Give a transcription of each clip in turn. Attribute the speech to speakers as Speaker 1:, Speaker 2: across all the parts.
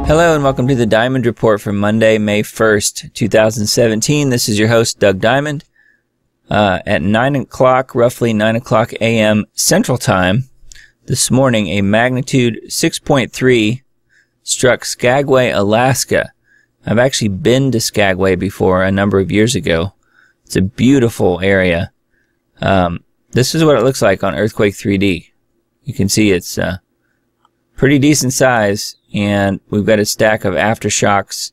Speaker 1: Hello and welcome to the Diamond Report for Monday, May 1st, 2017. This is your host, Doug Diamond. At 9 o'clock, roughly 9 o'clock a.m. Central Time, this morning, a magnitude 6.3 struck Skagway, Alaska. I've actually been to Skagway before a number of years ago. It's a beautiful area. This is what it looks like on Earthquake 3D. You can see it's pretty decent size, and we've got a stack of aftershocks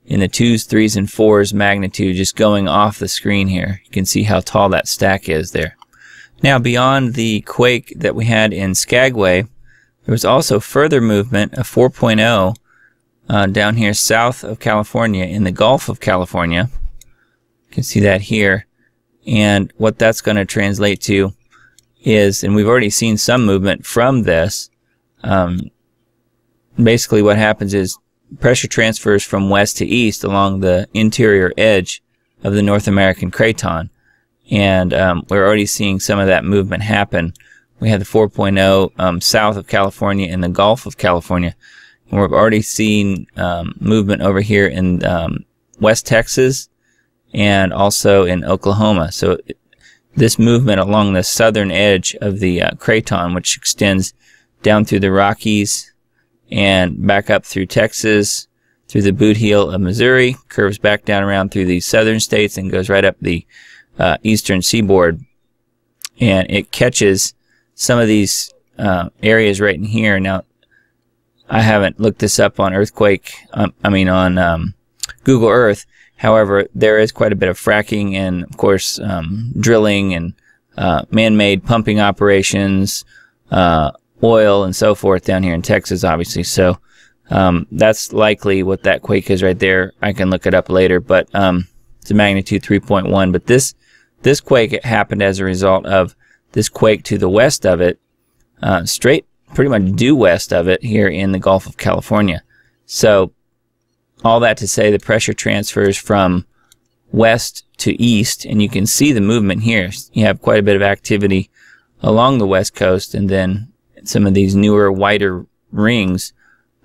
Speaker 1: in the 2s, 3s, and 4s magnitude just going off the screen here. You can see how tall that stack is there. Now, beyond the quake that we had in Skagway, there was also further movement, a 4.0, down here south of California in the Gulf of California. You can see that here. And what that's going to translate to is, and we've already seen some movement from this, basically what happens is pressure transfers from west to east along the interior edge of the North American craton. And we're already seeing some of that movement happen. We had the 4.0 south of California in the Gulf of California. And we've already seen movement over here in West Texas and also in Oklahoma. So this movement along the southern edge of the craton, which extends down through the Rockies and back up through Texas, through the boot heel of Missouri, curves back down around through the southern states and goes right up the eastern seaboard. And it catches some of these areas right in here. Now, I haven't looked this up on Earthquake, on Google Earth. However, there is quite a bit of fracking and, of course, drilling and man-made pumping operations, oil and so forth down here in Texas, obviously. So that's likely what that quake is right there. I can look it up later, but it's a magnitude 3.1. But this quake happened as a result of this quake to the west of it, straight pretty much due west of it here in the Gulf of California. So all that to say, the pressure transfers from west to east, and you can see the movement here. You have quite a bit of activity along the west coast, and then some of these newer, wider rings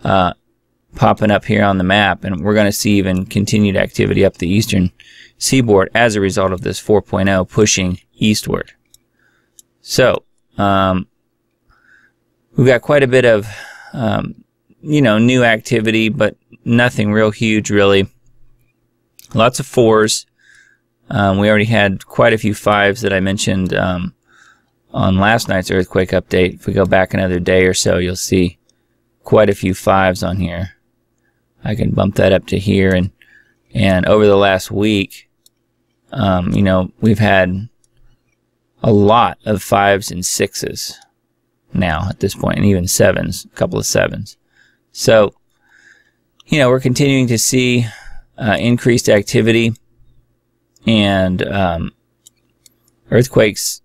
Speaker 1: popping up here on the map, and we're going to see even continued activity up the eastern seaboard as a result of this 4.0 pushing eastward. So we've got quite a bit of new activity, but nothing real huge, really. Lots of 4s. We already had quite a few 5s that I mentioned on last night's earthquake update. If we go back another day or so, you'll see quite a few 5s on here. I can bump that up to here, and over the last week, we've had a lot of 5s and 6s now at this point, and even 7s, a couple of 7s. So, we're continuing to see increased activity and earthquakes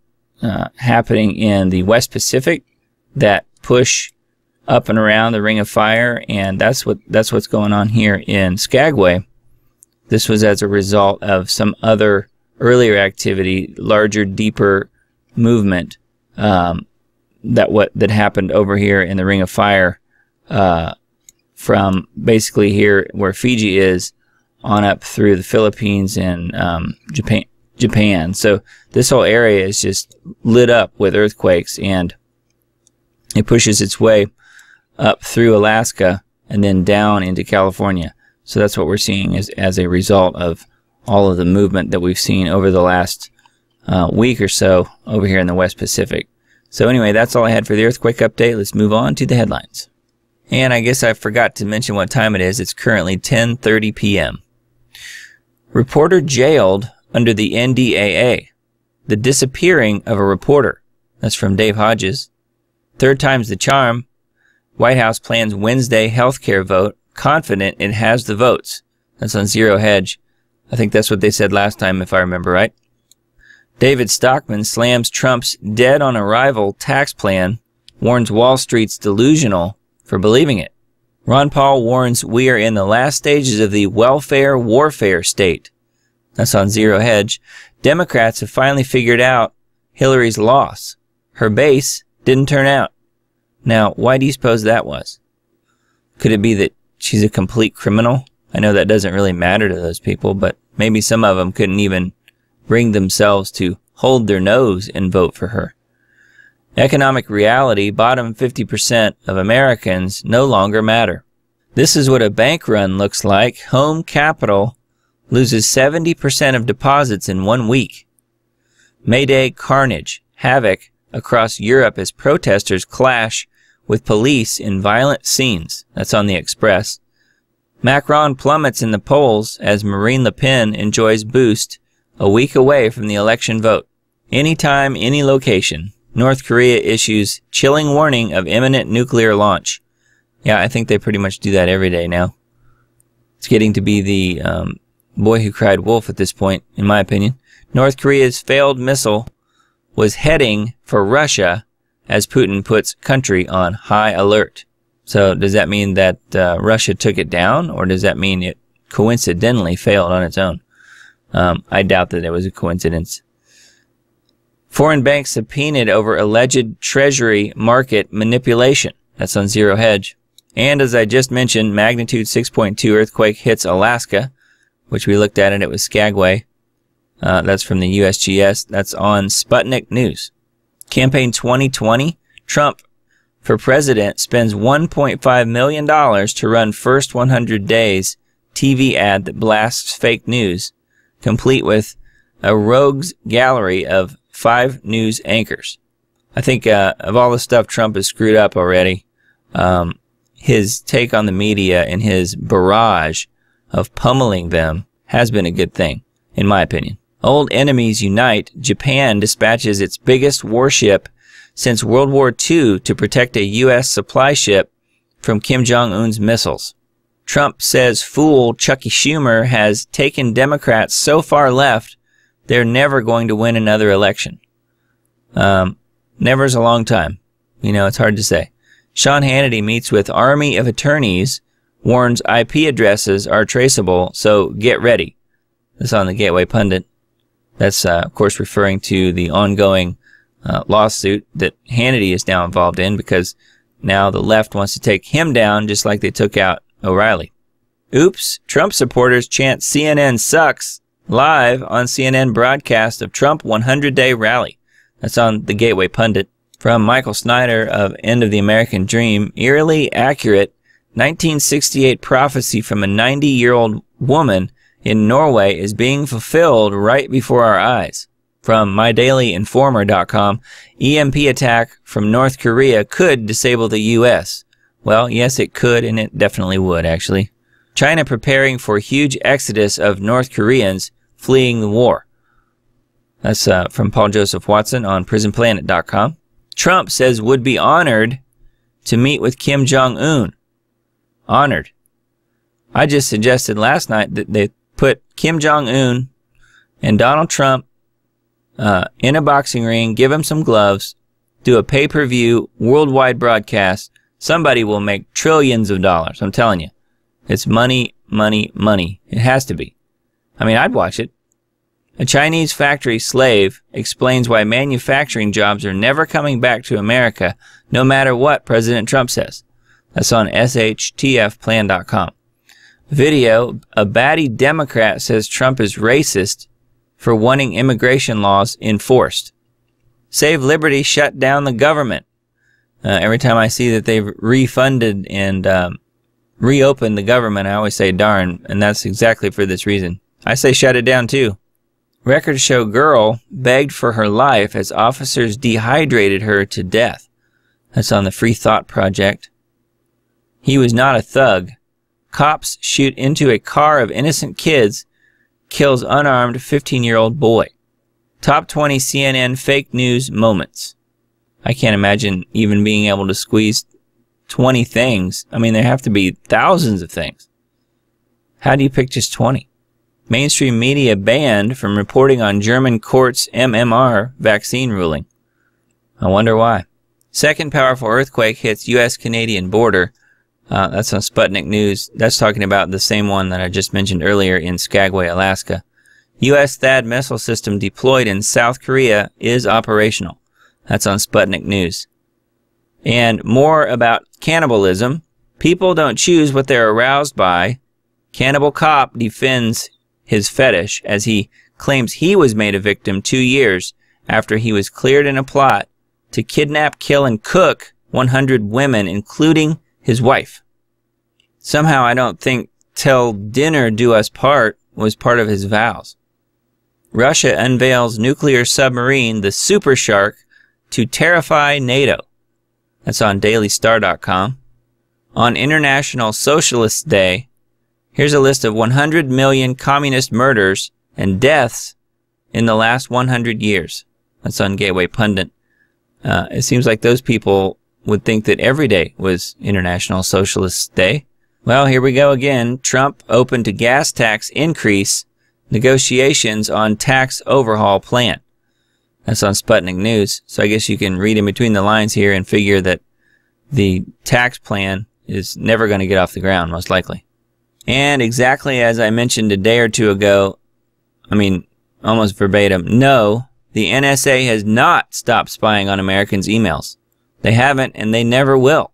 Speaker 1: happening in the West Pacific that push up and around the Ring of Fire, and that's what's going on here in Skagway. This was as a result of some other earlier activity, larger, deeper movement that happened over here in the Ring of Fire, from basically here where Fiji is on up through the Philippines and Japan. So this whole area is just lit up with earthquakes, and it pushes its way up through Alaska and then down into California. So that's what we're seeing as a result of all of the movement that we've seen over the last week or so over here in the West Pacific. So anyway, that's all I had for the earthquake update. Let's move on to the headlines. And I guess I forgot to mention what time it is. It's currently 10:30 p.m. Reporter jailed under the NDAA. The disappearing of a reporter. That's from Dave Hodges. Third time's the charm. White House plans Wednesday healthcare vote, confident it has the votes. That's on Zero Hedge. I think that's what they said last time, if I remember right. David Stockman slams Trump's dead-on-arrival tax plan, warns Wall Street's delusional for believing it. Ron Paul warns we are in the last stages of the welfare warfare state. That's on Zero Hedge. Democrats have finally figured out Hillary's loss. Her base didn't turn out. Now, why do you suppose that was? Could it be that she's a complete criminal. I know that doesn't really matter to those people, but maybe some of them couldn't even bring themselves to hold their nose and vote for her. Economic reality, bottom 50% of Americans no longer matter. This is what a bank run looks like. Home capital loses 70% of deposits in 1 week. Mayday carnage, havoc across Europe as protesters clash with police in violent scenes. That's on the Express. Macron plummets in the polls as Marine Le Pen enjoys boost a week away from the election vote. Anytime, any location. North Korea issues chilling warning of imminent nuclear launch. Yeah, I think they pretty much do that every day now. It's getting to be the boy who cried wolf at this point, in my opinion. North Korea's failed missile was heading for Russia as Putin puts country on high alert. So does that mean that Russia took it down, or does that mean it coincidentally failed on its own? I doubt that it was a coincidence. Foreign banks subpoenaed over alleged treasury market manipulation. That's on Zero Hedge. And as I just mentioned, magnitude 6.2 earthquake hits Alaska, which we looked at, and it was Skagway. That's from the USGS. That's on Sputnik News. Campaign 2020, Trump for president spends $1.5 million to run first 100 days TV ad that blasts fake news, complete with a rogues gallery of 5 news anchors. I think of all the stuff Trump has screwed up already, his take on the media and his barrage of pummeling them has been a good thing, in my opinion. Old enemies unite. Japan dispatches its biggest warship since World War II to protect a U.S. supply ship from Kim Jong-un's missiles. Trump says fool Chucky Schumer has taken Democrats so far left they're never going to win another election. Never's a long time. You know, it's hard to say. Sean Hannity meets with army of attorneys, warns IP addresses are traceable, so get ready. That's on the Gateway Pundit. That's, of course, referring to the ongoing lawsuit that Hannity is now involved in, because now the left wants to take him down just like they took out O'Reilly. Oops, Trump supporters chant CNN sucks live on CNN broadcast of Trump 100-day rally. That's on the Gateway Pundit. From Michael Snyder of End of the American Dream, eerily accurate 1968 prophecy from a 90-year-old woman in Norway is being fulfilled right before our eyes. From MyDailyInformer.com, EMP attack from North Korea could disable the U.S. Well, yes, it could, and it definitely would, actually. China preparing for huge exodus of North Koreans fleeing the war. That's from Paul Joseph Watson on PrisonPlanet.com. Trump says would be honored to meet with Kim Jong-un. Honored. I just suggested last night that they put Kim Jong-un and Donald Trump in a boxing ring, give him some gloves, do a pay-per-view worldwide broadcast. Somebody will make trillions of dollars. I'm telling you. It's money, money, money. It has to be. I mean, I'd watch it. A Chinese factory slave explains why manufacturing jobs are never coming back to America, no matter what President Trump says. That's on shtfplan.com. Video, a batty Democrat says Trump is racist for wanting immigration laws enforced. Save Liberty shut down the government. Every time I see that they've refunded and reopened the government, I always say darn, and that's exactly for this reason. I say shut it down too. Records show girl begged for her life as officers dehydrated her to death. That's on the Free Thought Project. He was not a thug. Cops shoot into a car of innocent kids, kills unarmed 15-year-old boy. Top 20 CNN fake news moments. I can't imagine even being able to squeeze 20 things. I mean, there have to be thousands of things. How do you pick just 20? Mainstream media banned from reporting on German court's MMR vaccine ruling. I wonder why. Second powerful earthquake hits U.S.-Canadian border. That's on Sputnik News. That's talking about the same one that I just mentioned earlier in Skagway, Alaska. U.S. THAAD missile system deployed in South Korea is operational. That's on Sputnik News. And more about cannibalism. People don't choose what they're aroused by. Cannibal Cop defends his fetish as he claims he was made a victim 2 years after he was cleared in a plot to kidnap, kill, and cook 100 women, including his wife. Somehow I don't think "till dinner do us part" was part of his vows. Russia unveils nuclear submarine, the Super Shark, to terrify NATO. That's on dailystar.com. On International Socialist Day, here's a list of 100 million communist murders and deaths in the last 100 years. That's on Gateway Pundit. It seems like those people would think that every day was International Socialist Day. Well, here we go again. Trump open to gas tax increase, negotiations on tax overhaul plan. That's on Sputnik News. So I guess you can read in between the lines here and figure that the tax plan is never going to get off the ground, most likely. And exactly as I mentioned a day or two ago, I mean, almost verbatim, no, the NSA has not stopped spying on Americans' emails. They haven't, and they never will.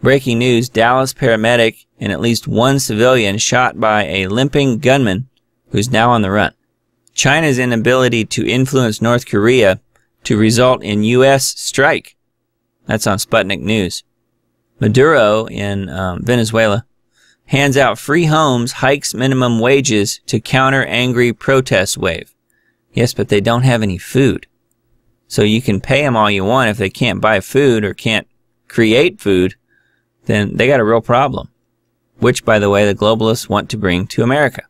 Speaker 1: Breaking news, Dallas paramedic and at least one civilian shot by a limping gunman who's now on the run. China's inability to influence North Korea to result in U.S. strike. That's on Sputnik News. Maduro in Venezuela hands out free homes, hikes minimum wages to counter angry protest wave. Yes, but they don't have any food. So you can pay them all you want. If they can't buy food or can't create food, then they got a real problem. Which, by the way, the globalists want to bring to America.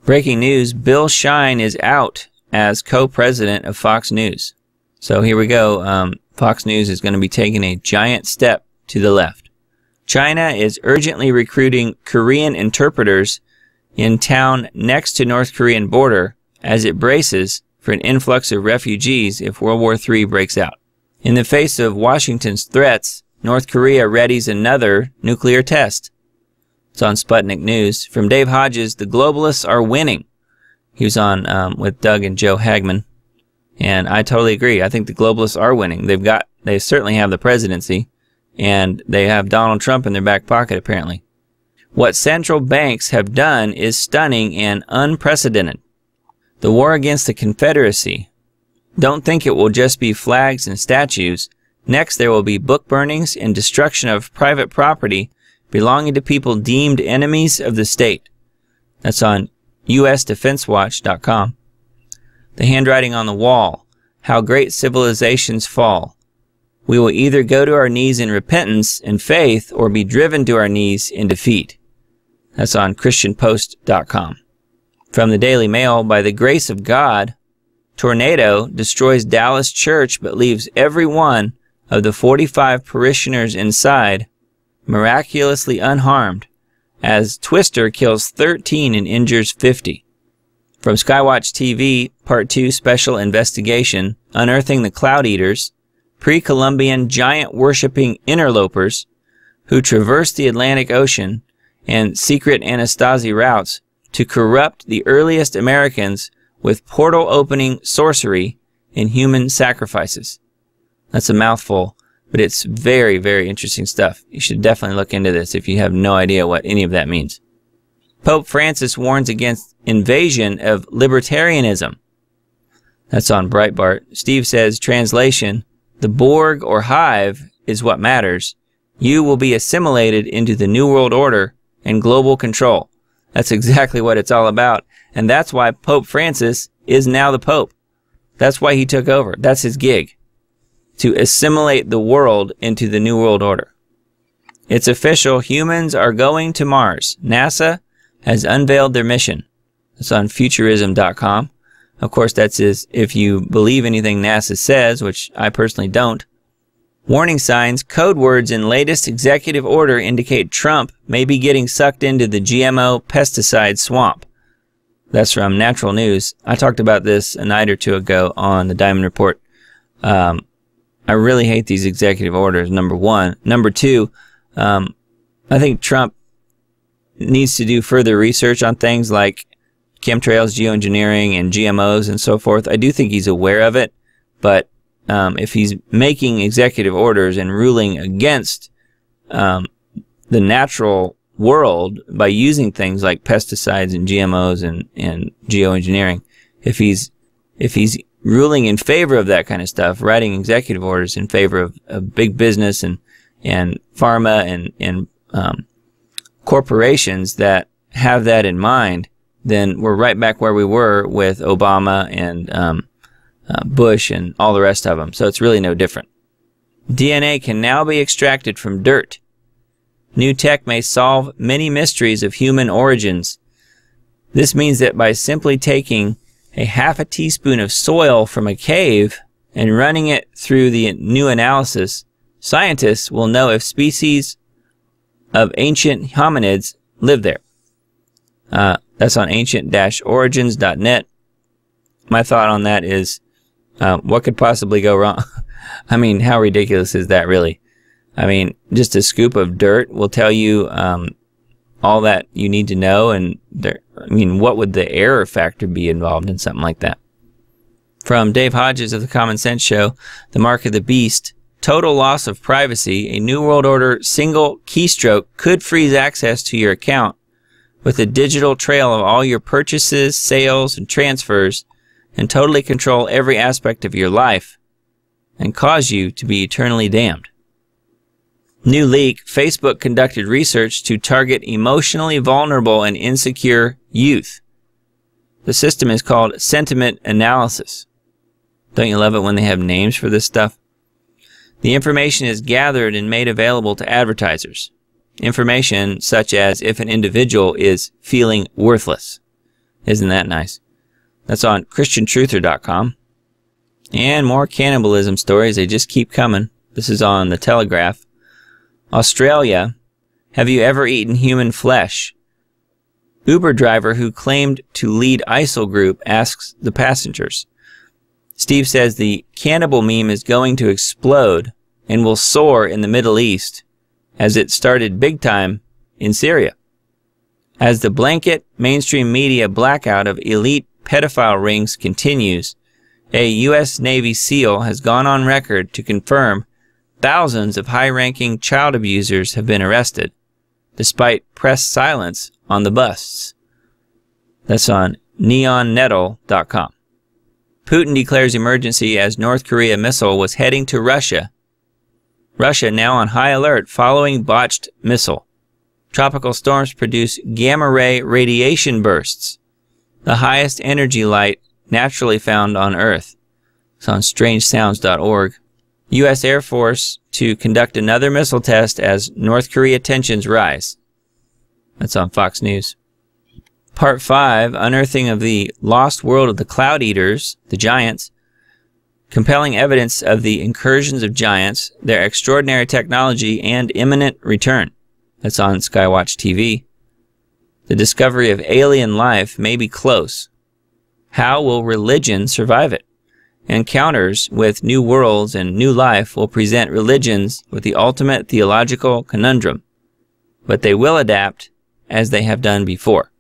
Speaker 1: Breaking news, Bill Shine is out as co-president of Fox News. So here we go. Fox News is going to be taking a giant step to the left. China is urgently recruiting Korean interpreters in town next to North Korean border as it braces for an influx of refugees if World War III breaks out. In the face of Washington's threats, North Korea readies another nuclear test. It's on Sputnik News. From Dave Hodges, the globalists are winning. He was on with Doug and Joe Hagman. And I totally agree. I think the globalists are winning. They certainly have the presidency. And they have Donald Trump in their back pocket, apparently. What central banks have done is stunning and unprecedented. The war against the Confederacy. Don't think it will just be flags and statues. Next, there will be book burnings and destruction of private property belonging to people deemed enemies of the state. That's on usdefensewatch.com. The handwriting on the wall. How great civilizations fall. We will either go to our knees in repentance and faith or be driven to our knees in defeat. That's on christianpost.com. From the Daily Mail, by the grace of God, tornado destroys Dallas church but leaves every one of the 45 parishioners inside miraculously unharmed, as Twister kills 13 and injures 50. From Skywatch TV, Part 2 Special Investigation, Unearthing the Cloud Eaters, pre-Columbian giant-worshipping interlopers who traverse the Atlantic Ocean and secret Anastasi routes to corrupt the earliest Americans with portal-opening sorcery and human sacrifices. That's a mouthful, but it's very, very interesting stuff. You should definitely look into this if you have no idea what any of that means. Pope Francis warns against invasion of libertarianism. That's on Breitbart. Steve says, translation, the Borg or hive is what matters. You will be assimilated into the New World Order and global control. That's exactly what it's all about. And that's why Pope Francis is now the Pope. That's why he took over. That's his gig. To assimilate the world into the New World Order. It's official. Humans are going to Mars. NASA has unveiled their mission. It's on futurism.com. Of course, that's if you believe anything NASA says, which I personally don't. Warning signs, code words in latest executive order indicate Trump may be getting sucked into the GMO pesticide swamp. That's from Natural News. I talked about this a night or two ago on the Diamond Report. I really hate these executive orders, number one. Number two, I think Trump needs to do further research on things like chemtrails, geoengineering, and GMOs and so forth. I do think he's aware of it, but if he's making executive orders and ruling against the natural world by using things like pesticides and GMOs and geoengineering, if he's ruling in favor of that kind of stuff, writing executive orders in favor of big business and pharma and corporations that have that in mind, then we're right back where we were with Obama and Bush and all the rest of them. So it's really no different. DNA can now be extracted from dirt. New tech may solve many mysteries of human origins. This means that by simply taking a half a teaspoon of soil from a cave and running it through the new analysis, scientists will know if species of ancient hominids live there. That's on ancient-origins.net. My thought on that is, what could possibly go wrong? I mean, how ridiculous is that really? I mean, just a scoop of dirt will tell you all that you need to know, and what would the error factor be involved in something like that? From Dave Hodges of the Common Sense Show, The Mark of the Beast, total loss of privacy, a New World Order single keystroke could freeze access to your account with a digital trail of all your purchases, sales, and transfers, and totally control every aspect of your life, and cause you to be eternally damned. New leak, Facebook conducted research to target emotionally vulnerable and insecure youth. The system is called sentiment analysis. Don't you love it when they have names for this stuff? The information is gathered and made available to advertisers. Information such as if an individual is feeling worthless. Isn't that nice? That's on ChristianTruther.com. And more cannibalism stories, they just keep coming. This is on The Telegraph. Australia, have you ever eaten human flesh? Uber driver who claimed to lead ISIL group asks the passengers. Steve says the cannibal meme is going to explode and will soar in the Middle East as it started big time in Syria. As the blanket mainstream media blackout of elite pedophile rings continues, a U.S. Navy SEAL has gone on record to confirm thousands of high-ranking child abusers have been arrested, despite press silence on the busts. That's on neonnettle.com. Putin declares emergency as North Korea missile was heading to Russia. Russia now on high alert following botched missile. Tropical storms produce gamma-ray radiation bursts, the highest energy light naturally found on Earth. It's on strangesounds.org. U.S. Air Force to conduct another missile test as North Korea tensions rise. That's on Fox News. Part 5, Unearthing of the Lost World of the Cloud Eaters, the Giants. Compelling evidence of the incursions of giants, their extraordinary technology, and imminent return. That's on Skywatch TV. The discovery of alien life may be close. How will religion survive it? Encounters with new worlds and new life will present religions with the ultimate theological conundrum, but they will adapt as they have done before.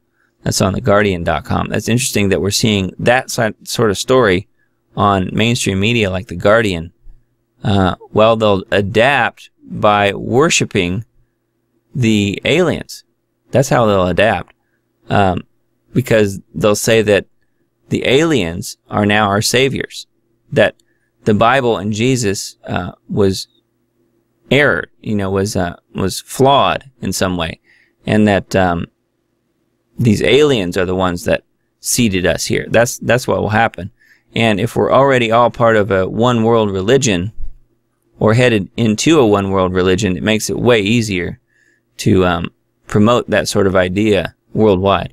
Speaker 1: That's on theguardian.com. That's interesting that we're seeing that sort of story on mainstream media like The Guardian. Well, they'll adapt by worshiping the aliens. That's how they'll adapt. Because they'll say that the aliens are now our saviors. That the Bible and Jesus was error, was flawed in some way, and that these aliens are the ones that seeded us here. That's what will happen. And if we're already all part of a one world religion, or headed into a one world religion, it makes it way easier to promote that sort of idea worldwide.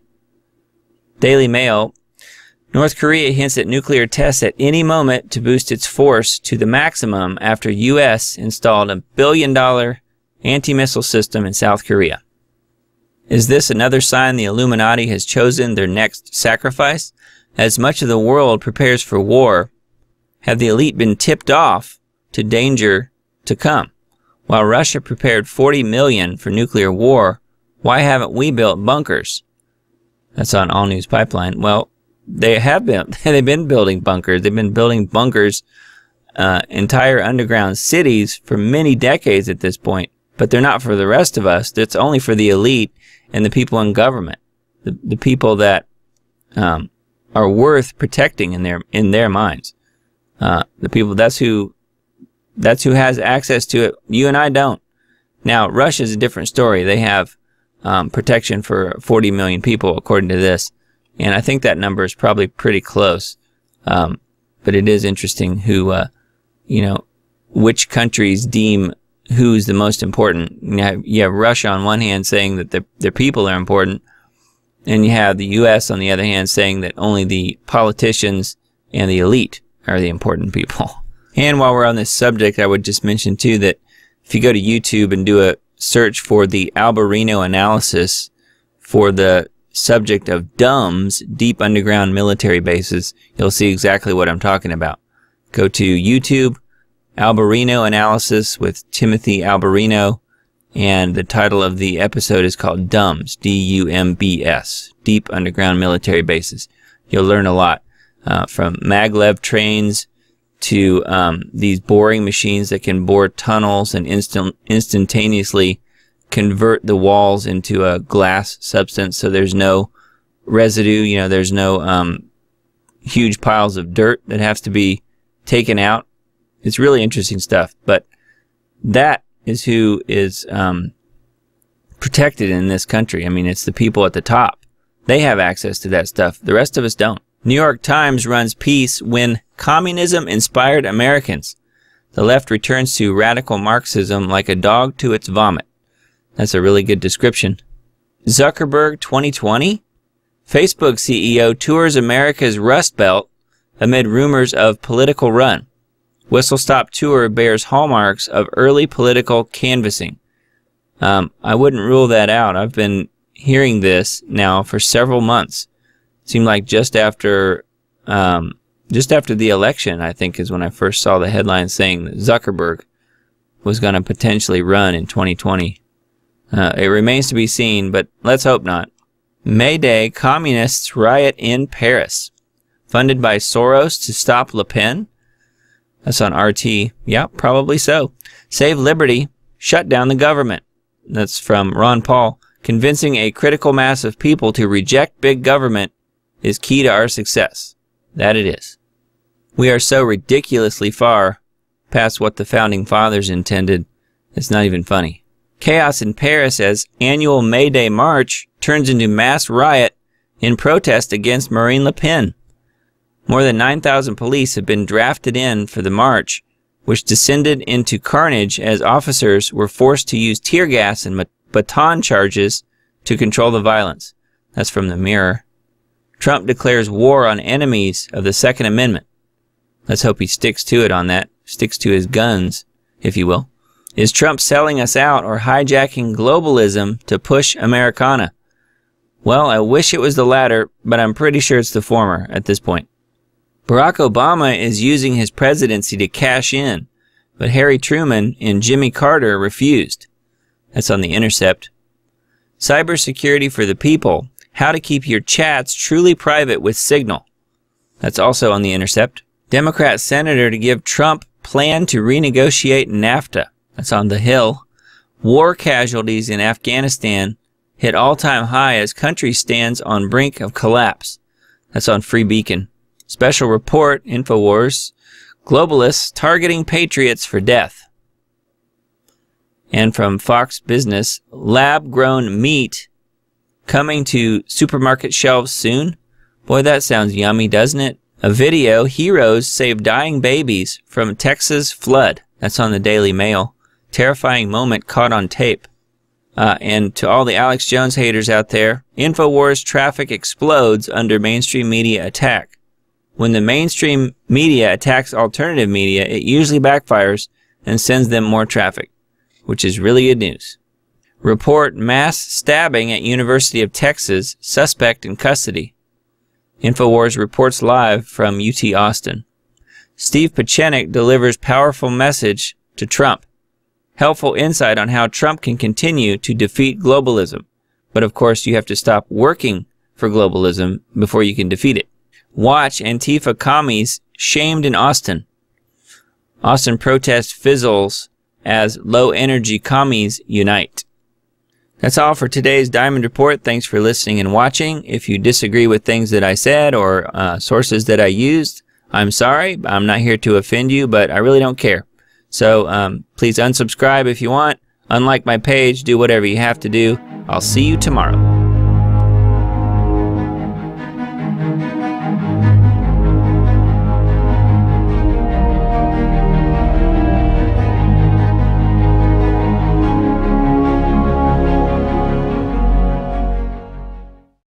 Speaker 1: Daily Mail. North Korea hints at nuclear tests at any moment to boost its force to the maximum after U.S. installed a $1 billion anti-missile system in South Korea. Is this another sign the Illuminati has chosen their next sacrifice? As much of the world prepares for war, have the elite been tipped off to danger to come? While Russia prepared 40 million for nuclear war, why haven't we built bunkers? That's on All News Pipeline. Well, they have been. They've been building bunkers. They've been building bunkers, entire underground cities for many decades at this point. but they're not for the rest of us. It's only for the elite and the people in government, the people that are worth protecting in their minds. The people, that's who has access to it. You and I don't. Now, Russia's a different story. They have protection for 40 million people, according to this, and I think that number is probably pretty close. But it is interesting who, which countries deem who's the most important. You have Russia on one hand saying that their people are important, and you have the U.S. on the other hand saying that only the politicians and the elite are the important people. And while we're on this subject, I would just mention too that if you go to YouTube and do a search for the Albarino analysis for the subject of DUMBs, deep underground military bases, you'll see exactly what I'm talking about. Go to YouTube, Albarino analysis with Timothy Albarino, and the title of the episode is called DUMBs, D-U-M-B-S, deep underground military bases. You'll learn a lot, from maglev trains to these boring machines that can bore tunnels and instantaneously convert the walls into a glass substance so there's no residue, there's no huge piles of dirt that has to be taken out. It's really interesting stuff, but that is who is protected in this country. I mean, it's the people at the top. They have access to that stuff. The rest of us don't. New York Times runs piece when communism inspired Americans. The left returns to radical Marxism like a dog to its vomit. That's a really good description. Zuckerberg 2020? Facebook CEO tours America's Rust Belt amid rumors of political run. Whistle Stop tour bears hallmarks of early political canvassing. I wouldn't rule that out. I've been hearing this now for several months. It seemed like just after the election, I think, is when I first saw the headline saying that Zuckerberg was going to potentially run in 2020. It remains to be seen, but let's hope not. May Day, communists riot in Paris. Funded by Soros to stop Le Pen? That's on RT. Yeah, probably so. Save Liberty, shut down the government. That's from Ron Paul. Convincing a critical mass of people to reject big government is key to our success. That it is. We are so ridiculously far past what the Founding Fathers intended, it's not even funny. Chaos in Paris as annual May Day march turns into mass riot in protest against Marine Le Pen. More than 9,000 police have been drafted in for the march, which descended into carnage as officers were forced to use tear gas and baton charges to control the violence. That's from the Mirror. Trump declares war on enemies of the Second Amendment. Let's hope he sticks to it on that, sticks to his guns, if you will. Is Trump selling us out or hijacking globalism to push Americana? Well, I wish it was the latter, but I'm pretty sure it's the former at this point. Barack Obama is using his presidency to cash in, but Harry Truman and Jimmy Carter refused. That's on The Intercept. Cybersecurity for the people. How to keep your chats truly private with Signal. That's also on The Intercept. Democrat senator to give Trump plan to renegotiate NAFTA. That's on The Hill. War casualties in Afghanistan hit all-time high as country stands on brink of collapse. That's on Free Beacon. Special report, InfoWars, globalists targeting patriots for death. And from Fox Business, lab-grown meat coming to supermarket shelves soon. Boy, that sounds yummy, doesn't it? A video, heroes save dying babies from Texas flood. That's on the Daily Mail. Terrifying moment caught on tape. And to all the Alex Jones haters out there, InfoWars traffic explodes under mainstream media attack. When the mainstream media attacks alternative media, it usually backfires and sends them more traffic, which is really good news. Report mass stabbing at University of Texas, suspect in custody. InfoWars reports live from UT Austin. Steve Pieczenik delivers powerful message to Trump. Helpful insight on how Trump can continue to defeat globalism. But of course, you have to stop working for globalism before you can defeat it. Watch Antifa commies shamed in Austin. Austin protest fizzles as low energy commies unite. That's all for today's Diamond Report. Thanks for listening and watching. If you disagree with things that I said or sources that I used, I'm sorry. I'm not here to offend you, but I really don't care. So please unsubscribe if you want. Unlike my page, do whatever you have to do. I'll see you tomorrow.